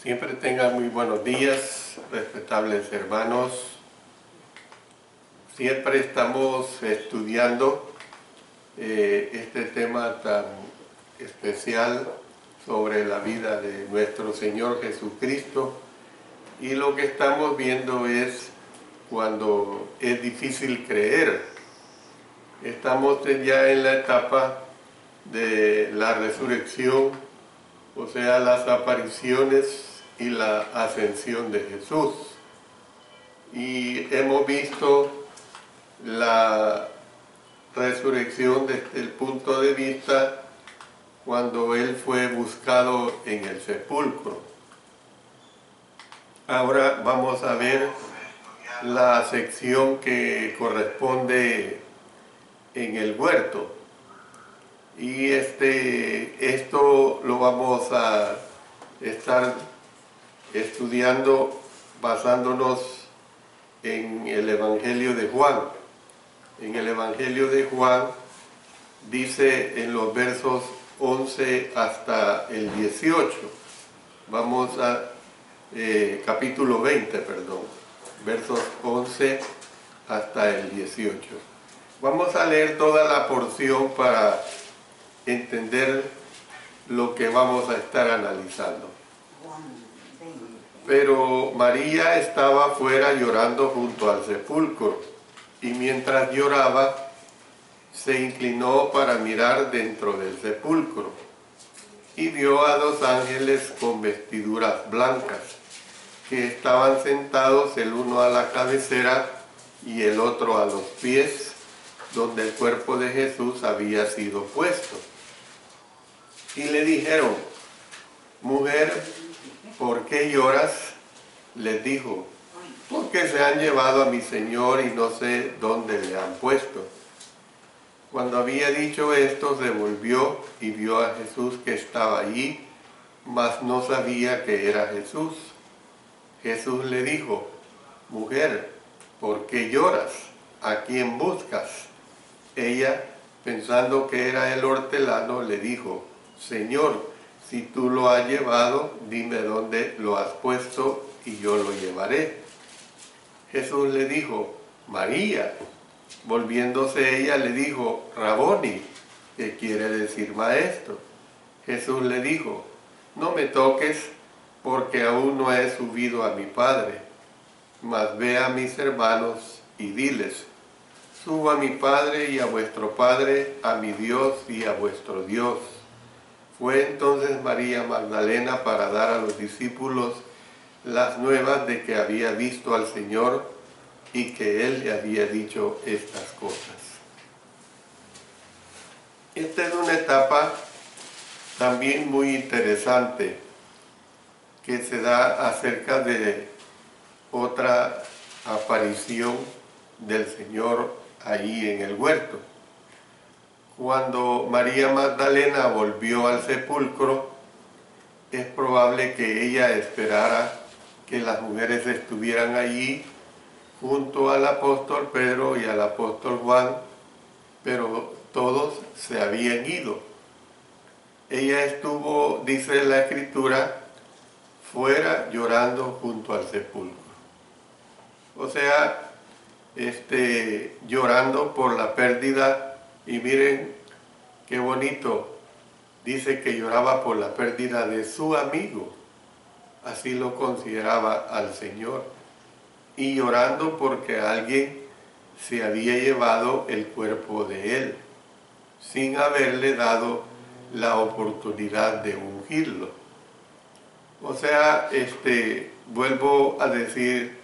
Siempre tengan muy buenos días, respetables hermanos. Siempre estamos estudiando este tema tan especial sobre la vida de nuestro Señor Jesucristo, y lo que estamos viendo es cuando es difícil creer. Estamos ya en la etapa de la resurrección, o sea, las apariciones y la ascensión de Jesús. Y hemos visto la resurrección desde el punto de vista cuando Él fue buscado en el sepulcro. Ahora vamos a ver la sección que corresponde en el huerto. Y esto lo vamos a estar estudiando basándonos en el Evangelio de Juan. En el Evangelio de Juan dice en los versos 11 hasta el 18. Vamos a capítulo 20, perdón, versos 11 hasta el 18. Vamos a leer toda la porción para entender lo que vamos a estar analizando. Pero María estaba fuera llorando junto al sepulcro, y mientras lloraba, se inclinó para mirar dentro del sepulcro, y vio a dos ángeles con vestiduras blancas, que estaban sentados el uno a la cabecera y el otro a los pies, donde el cuerpo de Jesús había sido puesto. Y le dijeron: mujer, ¿por qué lloras? Les dijo: porque se han llevado a mi Señor y no sé dónde le han puesto. Cuando había dicho esto, se volvió y vio a Jesús que estaba allí, mas no sabía que era Jesús. Jesús le dijo: mujer, ¿por qué lloras? ¿A quién buscas? Ella, pensando que era el hortelano, le dijo: Señor, si tú lo has llevado, dime dónde lo has puesto y yo lo llevaré. Jesús le dijo: María. Volviéndose ella le dijo: Raboni, que quiere decir maestro. Jesús le dijo: no me toques, porque aún no he subido a mi Padre, mas ve a mis hermanos y diles: subo a mi Padre y a vuestro Padre, a mi Dios y a vuestro Dios. Fue entonces María Magdalena para dar a los discípulos las nuevas de que había visto al Señor y que Él le había dicho estas cosas. Esta es una etapa también muy interesante que se da acerca de otra aparición del Señor ahí en el huerto. Cuando María Magdalena volvió al sepulcro, es probable que ella esperara que las mujeres estuvieran allí junto al apóstol Pedro y al apóstol Juan, pero todos se habían ido. Ella estuvo, dice la Escritura, fuera llorando junto al sepulcro. O sea, llorando por la pérdida. Y miren qué bonito, dice que lloraba por la pérdida de su amigo, así lo consideraba al Señor, y llorando porque alguien se había llevado el cuerpo de Él, sin haberle dado la oportunidad de ungirlo. O sea, vuelvo a decir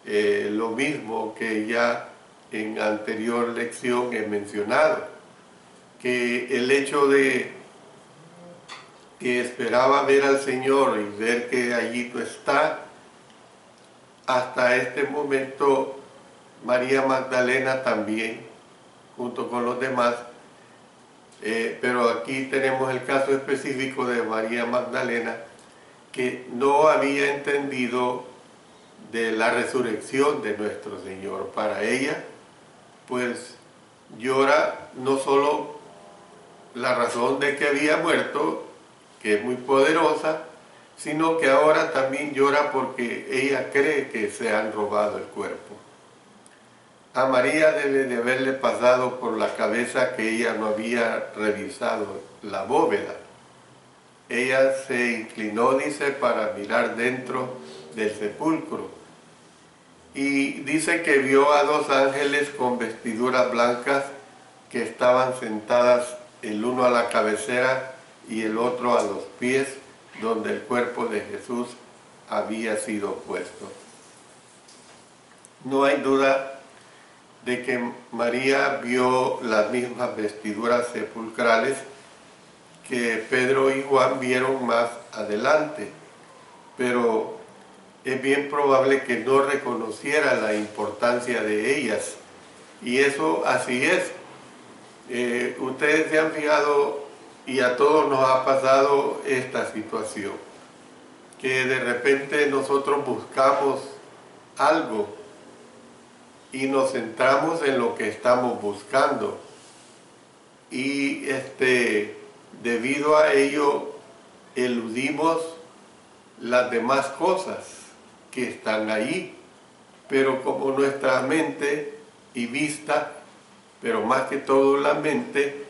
lo mismo que ya en anterior lección he mencionado, que el hecho de que esperaba ver al Señor y ver que allí no está, hasta este momento María Magdalena también, junto con los demás, pero aquí tenemos el caso específico de María Magdalena, que no había entendido de la resurrección de nuestro Señor. Para ella, pues llora no solo la razón de que había muerto, que es muy poderosa, sino que ahora también llora porque ella cree que se han robado el cuerpo. A María debe de haberle pasado por la cabeza que ella no había revisado la bóveda. Ella se inclinó, dice, para mirar dentro del sepulcro. Y dice que vio a dos ángeles con vestiduras blancas que estaban sentadas, el uno a la cabecera y el otro a los pies, donde el cuerpo de Jesús había sido puesto. No hay duda de que María vio las mismas vestiduras sepulcrales que Pedro y Juan vieron más adelante, pero es bien probable que no reconociera la importancia de ellas, y eso así es. Ustedes se han fijado, y a todos nos ha pasado esta situación, que de repente nosotros buscamos algo y nos centramos en lo que estamos buscando, y debido a ello eludimos las demás cosas que están ahí, pero como nuestra mente y vista, pero más que todo la mente,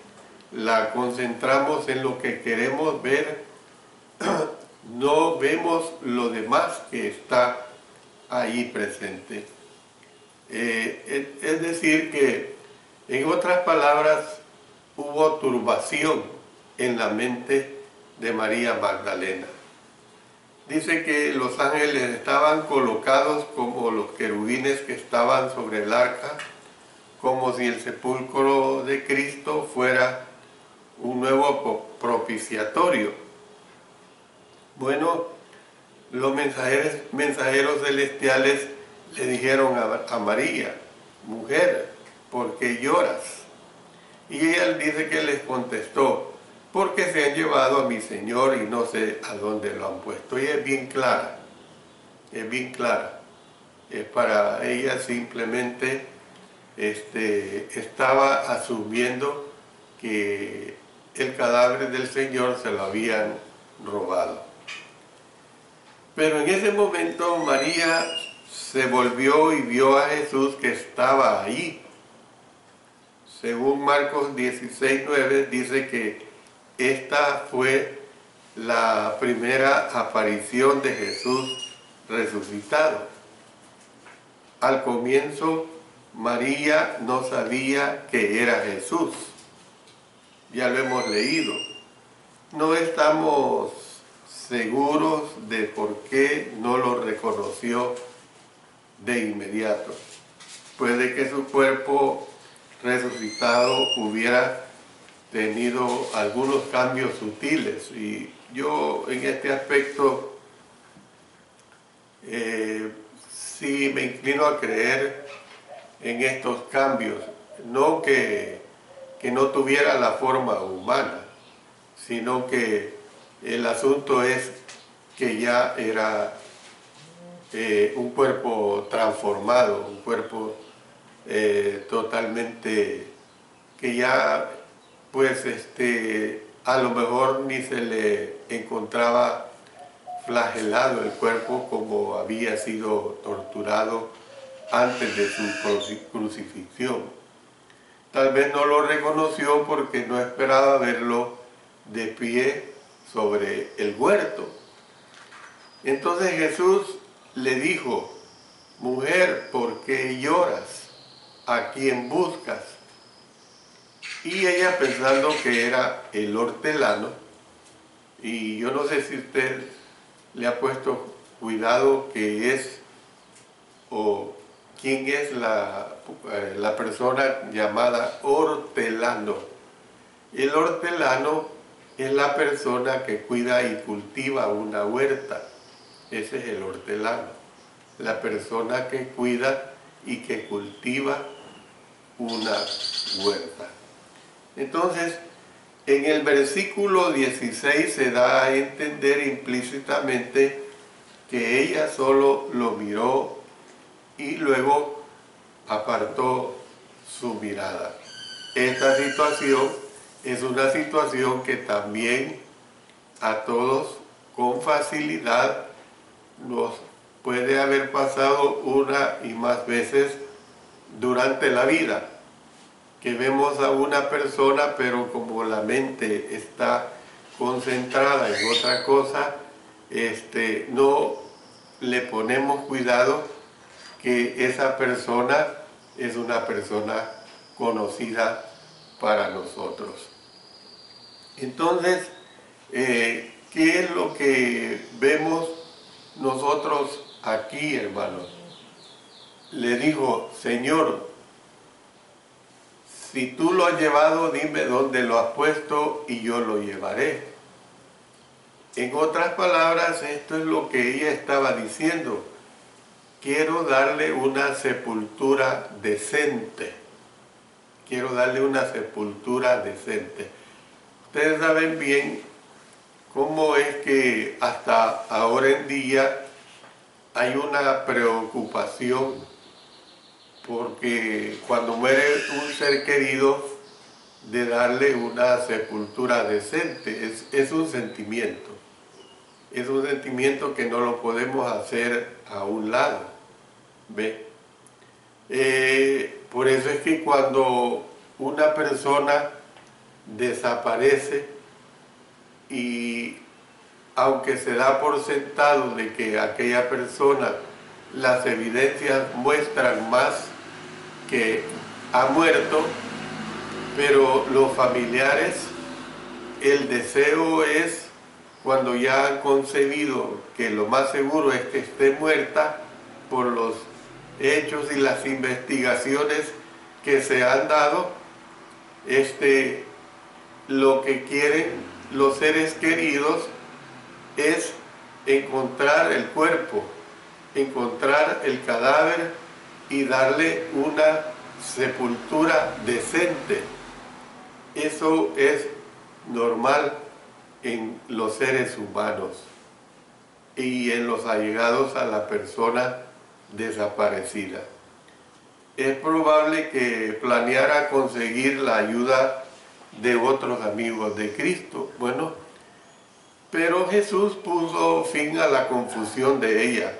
la concentramos en lo que queremos ver, no vemos lo demás que está ahí presente. Es decir que, en otras palabras, hubo turbación en la mente de María Magdalena. Dice que los ángeles estaban colocados como los querubines que estaban sobre el arca, como si el sepulcro de Cristo fuera un nuevo propiciatorio. Bueno, los mensajeros celestiales le dijeron a María: mujer, ¿por qué lloras? Y ella dice que les contestó: porque se han llevado a mi Señor y no sé a dónde lo han puesto. Y es bien clara, es bien clara. Para ella simplemente estaba asumiendo que el cadáver del Señor se lo habían robado. Pero en ese momento María se volvió y vio a Jesús que estaba ahí. Según Marcos 16:9 dice que esta fue la primera aparición de Jesús resucitado. Al comienzo María no sabía que era Jesús. Ya lo hemos leído. No estamos seguros de por qué no lo reconoció de inmediato. Puede que su cuerpo resucitado hubiera tenido algunos cambios sutiles, y yo en este aspecto sí me inclino a creer en estos cambios, no que no tuviera la forma humana, sino que el asunto es que ya era un cuerpo transformado, un cuerpo totalmente que ya pues a lo mejor ni se le encontraba flagelado el cuerpo como había sido torturado antes de su crucifixión. Tal vez no lo reconoció porque no esperaba verlo de pie sobre el huerto. Entonces Jesús le dijo: mujer, ¿por qué lloras? ¿A quién buscas? Y ella, pensando que era el hortelano, y yo no sé si usted le ha puesto cuidado que es o quién es la persona llamada hortelano. El hortelano es la persona que cuida y cultiva una huerta. Ese es el hortelano, la persona que cuida y que cultiva una huerta. Entonces, en el versículo 16 se da a entender implícitamente que ella solo lo miró y luego apartó su mirada. Esta situación es una situación que también a todos con facilidad nos puede haber pasado una y más veces durante la vida, que vemos a una persona, pero como la mente está concentrada en otra cosa, no le ponemos cuidado que esa persona es una persona conocida para nosotros. Entonces, ¿qué es lo que vemos nosotros aquí, hermanos? Le dijo: Señor, si tú lo has llevado, dime dónde lo has puesto y yo lo llevaré. En otras palabras, esto es lo que ella estaba diciendo: quiero darle una sepultura decente. Quiero darle una sepultura decente. Ustedes saben bien cómo es que hasta ahora en día hay una preocupación porque cuando muere un ser querido, de darle una sepultura decente. Es un sentimiento. Es un sentimiento que no lo podemos hacer a un lado. ¿Ve? Por eso es que cuando una persona desaparece, y aunque se da por sentado de que aquella persona, las evidencias muestran más que ha muerto, pero los familiares, el deseo es, cuando ya han concebido que lo más seguro es que esté muerta por los hechos y las investigaciones que se han dado, lo que quieren los seres queridos es encontrar el cuerpo, encontrar el cadáver y darle una sepultura decente. Eso es normal en los seres humanos y en los allegados a la persona desaparecida. Es probable que planeara conseguir la ayuda de otros amigos de Cristo. Bueno, pero Jesús puso fin a la confusión de ella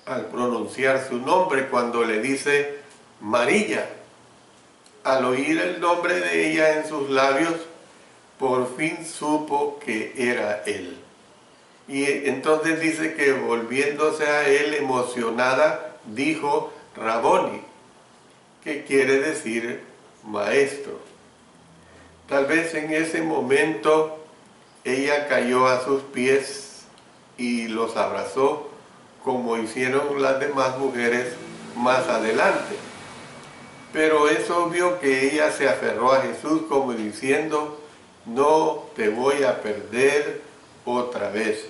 al pronunciar su nombre cuando le dice María. Al oír el nombre de ella en sus labios, por fin supo que era él. Y entonces dice que volviéndose a él emocionada, dijo Raboni, que quiere decir maestro. Tal vez en ese momento ella cayó a sus pies y los abrazó, como hicieron las demás mujeres más adelante. Pero es obvio que ella se aferró a Jesús como diciendo: no te voy a perder otra vez.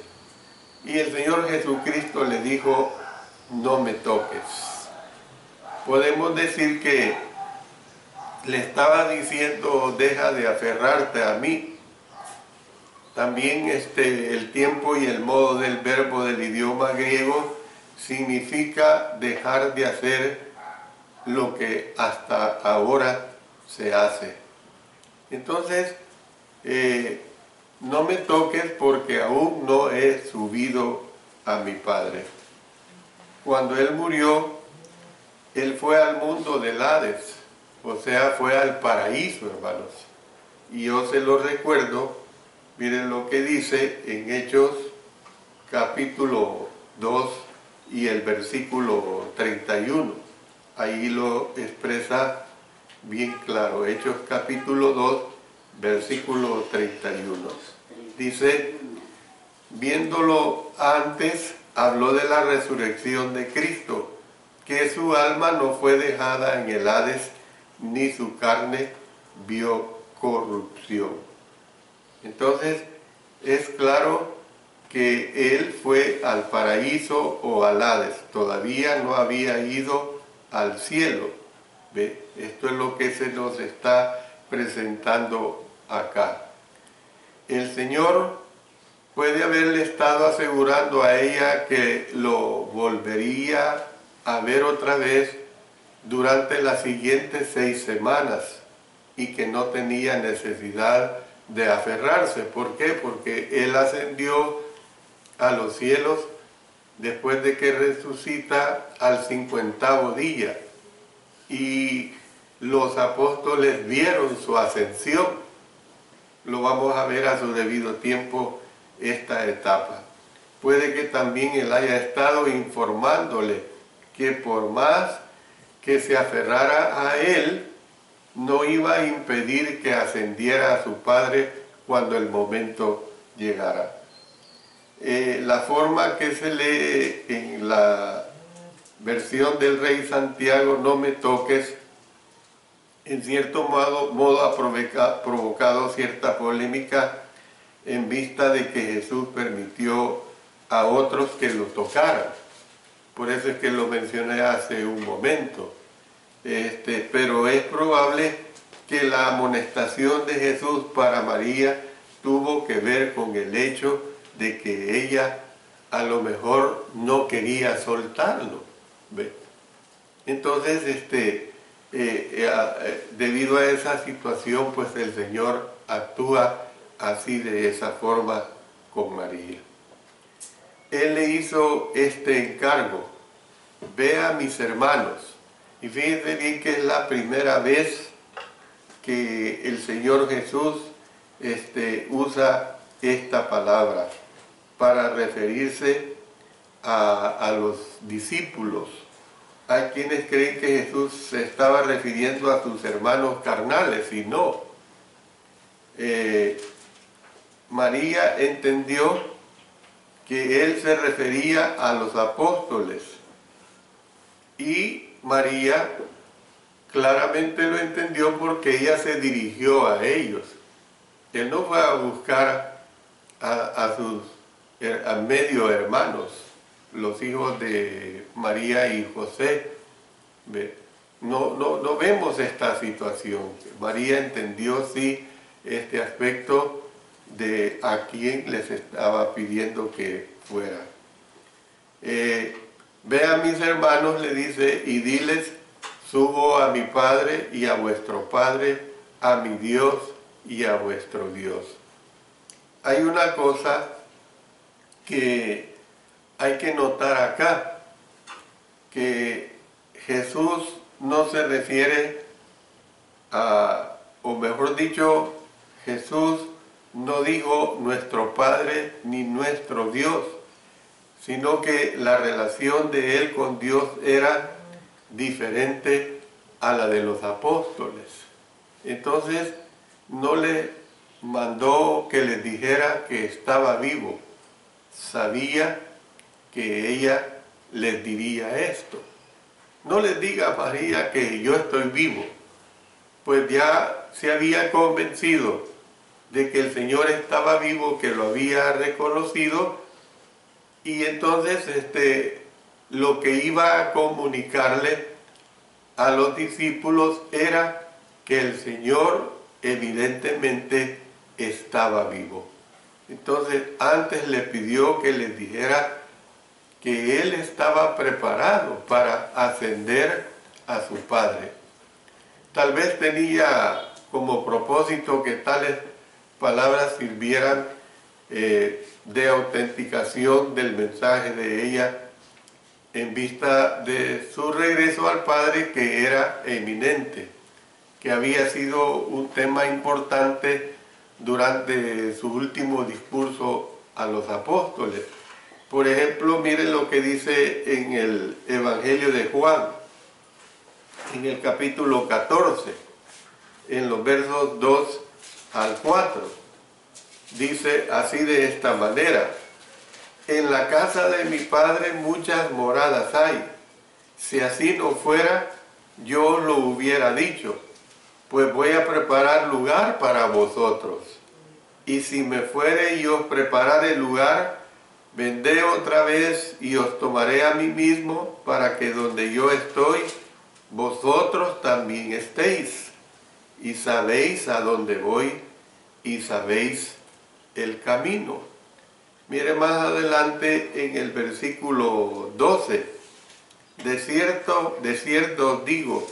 Y el Señor Jesucristo le dijo: no me toques. Podemos decir que le estaba diciendo: deja de aferrarte a mí. También el tiempo y el modo del verbo del idioma griego significa dejar de hacer lo que hasta ahora se hace. Entonces, no me toques porque aún no he subido a mi Padre. Cuando Él murió, Él fue al mundo del Hades, o sea, fue al paraíso, hermanos. Y yo se lo recuerdo, miren lo que dice en Hechos capítulo 2 y el versículo 31. Ahí lo expresa bien claro. Hechos capítulo 2, versículo 31. Dice: viéndolo antes, habló de la resurrección de Cristo, que su alma no fue dejada en el Hades, ni su carne vio corrupción. Entonces, es claro que él fue al paraíso o al Hades, todavía no había ido al cielo. ¿Ve? Esto es lo que se nos está presentando acá. El Señor puede haberle estado asegurando a ella que lo volvería a ver otra vez durante las siguientes 6 semanas y que no tenía necesidad de aferrarse. ¿Por qué? Porque Él ascendió a los cielos después de que resucita al 50º día. Y los apóstoles vieron su ascensión. Lo vamos a ver a su debido tiempo esta etapa. Puede que también él haya estado informándole que por más que se aferrara a él, no iba a impedir que ascendiera a su Padre cuando el momento llegara. La forma que se lee en la versión del Rey Santiago, no me toques, en cierto modo ha provocado cierta polémica en vista de que Jesús permitió a otros que lo tocaran. Por eso es que lo mencioné hace un momento. Pero es probable que la amonestación de Jesús para María tuvo que ver con el hecho de que ella a lo mejor no quería soltarlo. ¿Ve? Entonces, debido a esa situación, pues el Señor actúa así, de esa forma, con María. Él le hizo este encargo: ve a mis hermanos. Y fíjense bien que es la primera vez que el Señor Jesús usa esta palabra para referirse a los discípulos. Hay quienes creen que Jesús se estaba refiriendo a sus hermanos carnales, y no. María entendió que él se refería a los apóstoles, y María claramente lo entendió porque ella se dirigió a ellos. Él no fue a buscar a sus medio hermanos, los hijos de María y José. No vemos esta situación. María entendió sí este aspecto de a quién les estaba pidiendo que fuera. Ve a mis hermanos, le dice, y diles: subo a mi Padre y a vuestro Padre, a mi Dios y a vuestro Dios. Hay una cosa que hay que notar acá, que Jesús no se refiere a, o mejor dicho, Jesús no dijo nuestro Padre ni nuestro Dios, sino que la relación de él con Dios era diferente a la de los apóstoles. Entonces no le mandó que les dijera que estaba vivo. Sabía que ella les diría esto. No les diga a María que yo estoy vivo, pues ya se había convencido de que el Señor estaba vivo, que lo había reconocido, y entonces lo que iba a comunicarle a los discípulos era que el Señor evidentemente estaba vivo. Entonces antes le pidió que les dijera que él estaba preparado para ascender a su Padre. Tal vez tenía como propósito que tales palabras sirvieran de autenticación del mensaje de ella en vista de su regreso al Padre, que era eminente, que había sido un tema importante durante su último discurso a los apóstoles. Por ejemplo, miren lo que dice en el Evangelio de Juan, en el capítulo 14, en los versos 2 al 4. Dice así, de esta manera: en la casa de mi Padre muchas moradas hay. Si así no fuera, yo lo hubiera dicho, pues voy a preparar lugar para vosotros. Y si me fuere y os preparare lugar, vendré otra vez y os tomaré a mí mismo, para que donde yo estoy, vosotros también estéis. Y sabéis a dónde voy, y sabéis el camino. Mire más adelante en el versículo 12. De cierto os digo,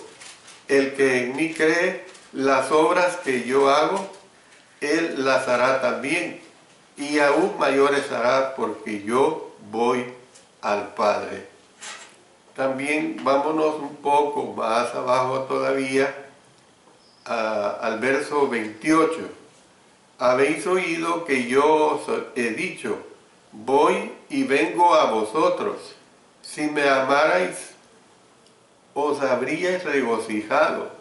el que en mí cree, las obras que yo hago, él las hará también, y aún mayores hará, porque yo voy al Padre. También vámonos un poco más abajo todavía, al verso 28. Habéis oído que yo os he dicho, voy y vengo a vosotros. Si me amarais, os habríais regocijado,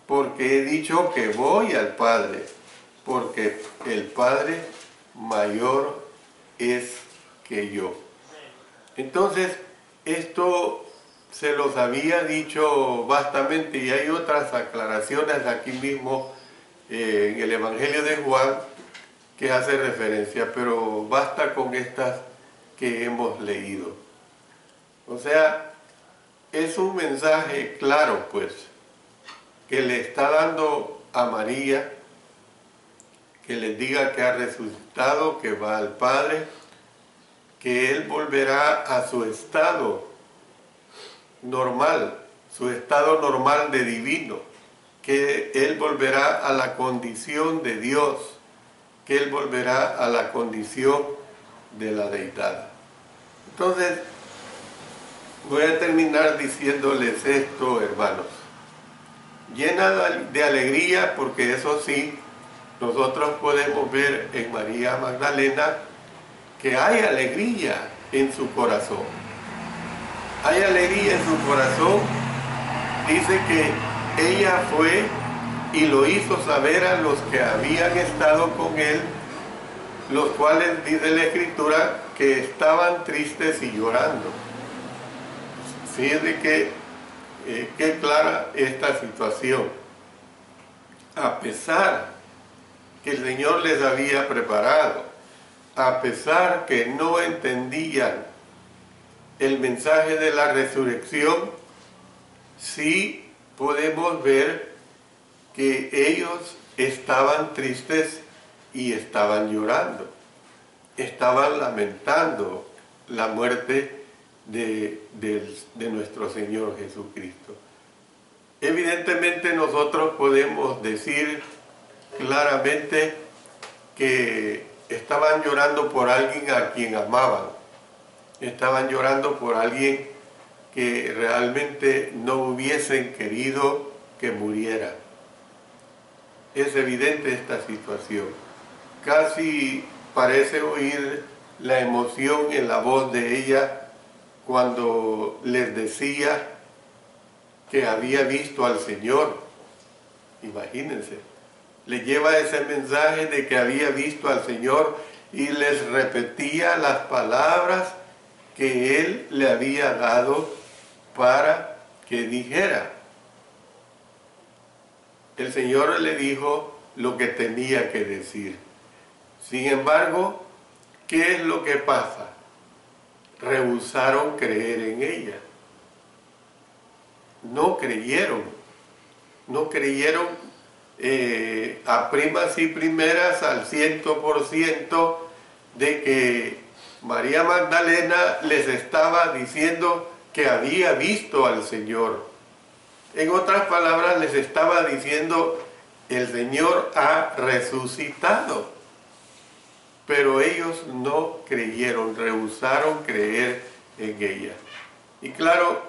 porque he dicho que voy al Padre, porque el Padre mayor es que yo. Entonces, esto se los había dicho bastante, y hay otras aclaraciones aquí mismo en el Evangelio de Juan que hace referencia, pero basta con estas que hemos leído. O sea, es un mensaje claro, pues, que le está dando a María, que les diga que ha resucitado, que va al Padre, que Él volverá a su estado normal, su estado normal de divino, que Él volverá a la condición de Dios, que Él volverá a la condición de la deidad. Entonces, voy a terminar diciéndoles esto, hermanos. Llena de alegría, porque eso sí, nosotros podemos ver en María Magdalena que hay alegría en su corazón. Hay alegría en su corazón. Dice que ella fue y lo hizo saber a los que habían estado con él, los cuales, dice la Escritura, que estaban tristes y llorando. Fíjense que clara esta situación. A pesar que el Señor les había preparado, a pesar que no entendían el mensaje de la resurrección, sí podemos ver que ellos estaban tristes y estaban llorando, estaban lamentando la muerte de nuestro Señor Jesucristo. Evidentemente nosotros podemos decir claramente que estaban llorando por alguien a quien amaban, estaban llorando por alguien que realmente no hubiesen querido que muriera. Es evidente esta situación. Casi parece oír la emoción en la voz de ella cuando les decía que había visto al Señor. Imagínense, le lleva ese mensaje de que había visto al Señor y les repetía las palabras que Él le había dado para que dijera. El Señor le dijo lo que tenía que decir. Sin embargo, ¿qué es lo que pasa? Rehusaron creer en ella. No creyeron a primas y primeras al 100% de que María Magdalena les estaba diciendo que había visto al Señor. En otras palabras, les estaba diciendo, el Señor ha resucitado. Pero ellos no creyeron, rehusaron creer en ella. Y claro,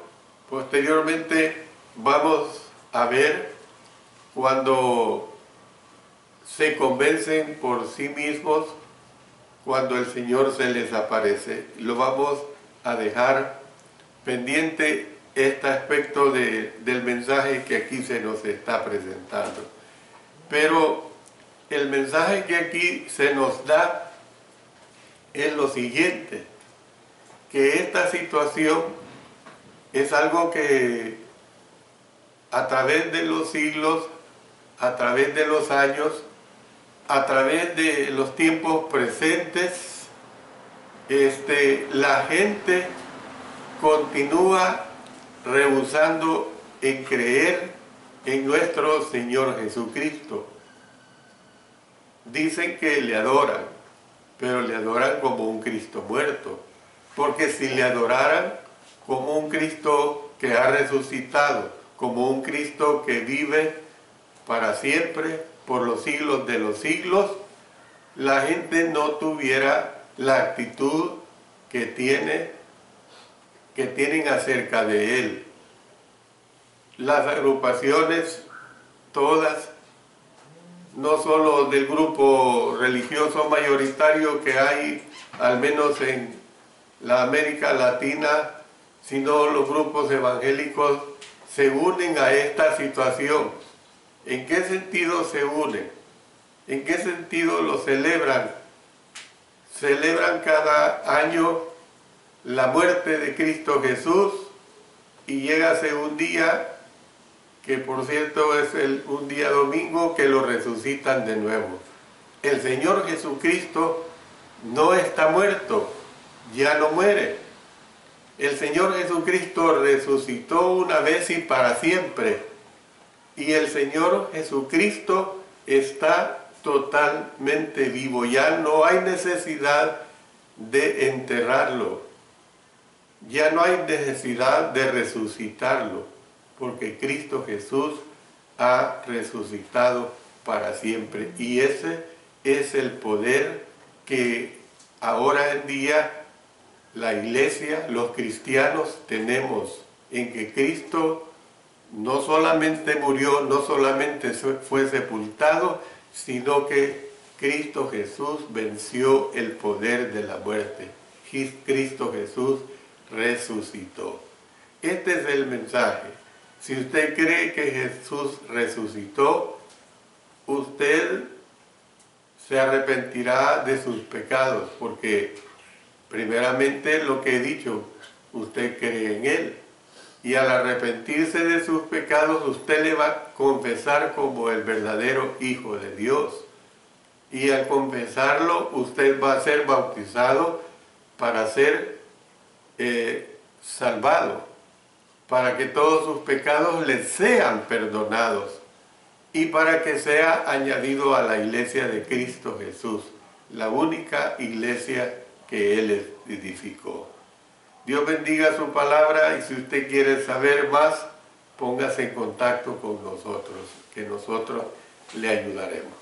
posteriormente vamos a ver cuando se convencen por sí mismos, cuando el Señor se les aparece. Lo vamos a dejar pendiente este aspecto del mensaje que aquí se nos está presentando. Pero el mensaje que aquí se nos da es lo siguiente, que esta situación es algo que a través de los siglos, a través de los años, a través de los tiempos presentes, la gente continúa rehusando en creer en nuestro Señor Jesucristo. Dicen que le adoran, pero le adoran como un Cristo muerto, porque si le adoraran como un Cristo que ha resucitado, como un Cristo que vive para siempre, por los siglos de los siglos, la gente no tuviera la actitud que tienen acerca de él. Las agrupaciones, todas, no solo del grupo religioso mayoritario que hay, al menos en la América Latina, sino los grupos evangélicos se unen a esta situación. ¿En qué sentido se unen? ¿En qué sentido lo celebran? Celebran cada año la muerte de Cristo Jesús y llegase un día, que por cierto es un día domingo, que lo resucitan de nuevo. El Señor Jesucristo no está muerto, ya no muere. El Señor Jesucristo resucitó una vez y para siempre. Y el Señor Jesucristo está totalmente vivo. Ya no hay necesidad de enterrarlo. Ya no hay necesidad de resucitarlo, porque Cristo Jesús ha resucitado para siempre. Y ese es el poder que ahora en día la iglesia, los cristianos tenemos, en que Cristo no solamente murió, no solamente fue sepultado, sino que Cristo Jesús venció el poder de la muerte. Cristo Jesús resucitó. Este es el mensaje. Si usted cree que Jesús resucitó, usted se arrepentirá de sus pecados, porque primeramente lo que he dicho, usted cree en Él. Y al arrepentirse de sus pecados, usted le va a confesar como el verdadero Hijo de Dios. Y al confesarlo, usted va a ser bautizado para ser salvado, para que todos sus pecados le sean perdonados y para que sea añadido a la iglesia de Cristo Jesús, la única iglesia que Él edificó. Dios bendiga su palabra, y si usted quiere saber más, póngase en contacto con nosotros, que nosotros le ayudaremos.